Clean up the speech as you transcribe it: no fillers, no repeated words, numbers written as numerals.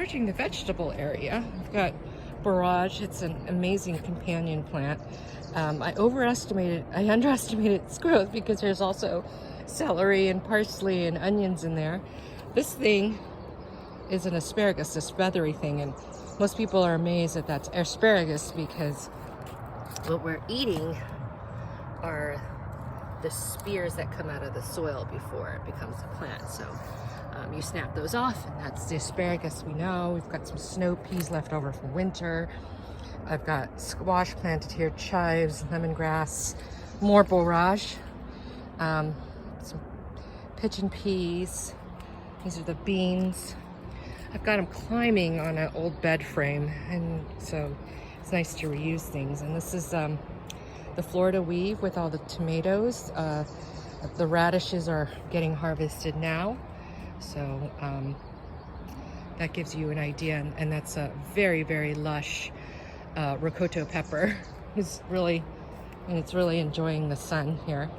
approaching the vegetable area. I've got borage. It's an amazing companion plant. I underestimated its growth because there's also celery and parsley and onions in there. This thing is an asparagus, this feathery thing, and most people are amazed that that's asparagus because what we're eating are the spears that come out of the soil before it becomes a plant. So you snap those off, and that's the asparagus we know. We've got some snow peas left over from winter. I've got squash planted here, chives, lemongrass, more borage, some pigeon peas. These are the beans. I've got them climbing on an old bed frame, and so it's nice to reuse things. And this is the Florida weave with all the tomatoes. The radishes are getting harvested now, so that gives you an idea. And that's a very, very lush ricotta pepper. It's really enjoying the sun here.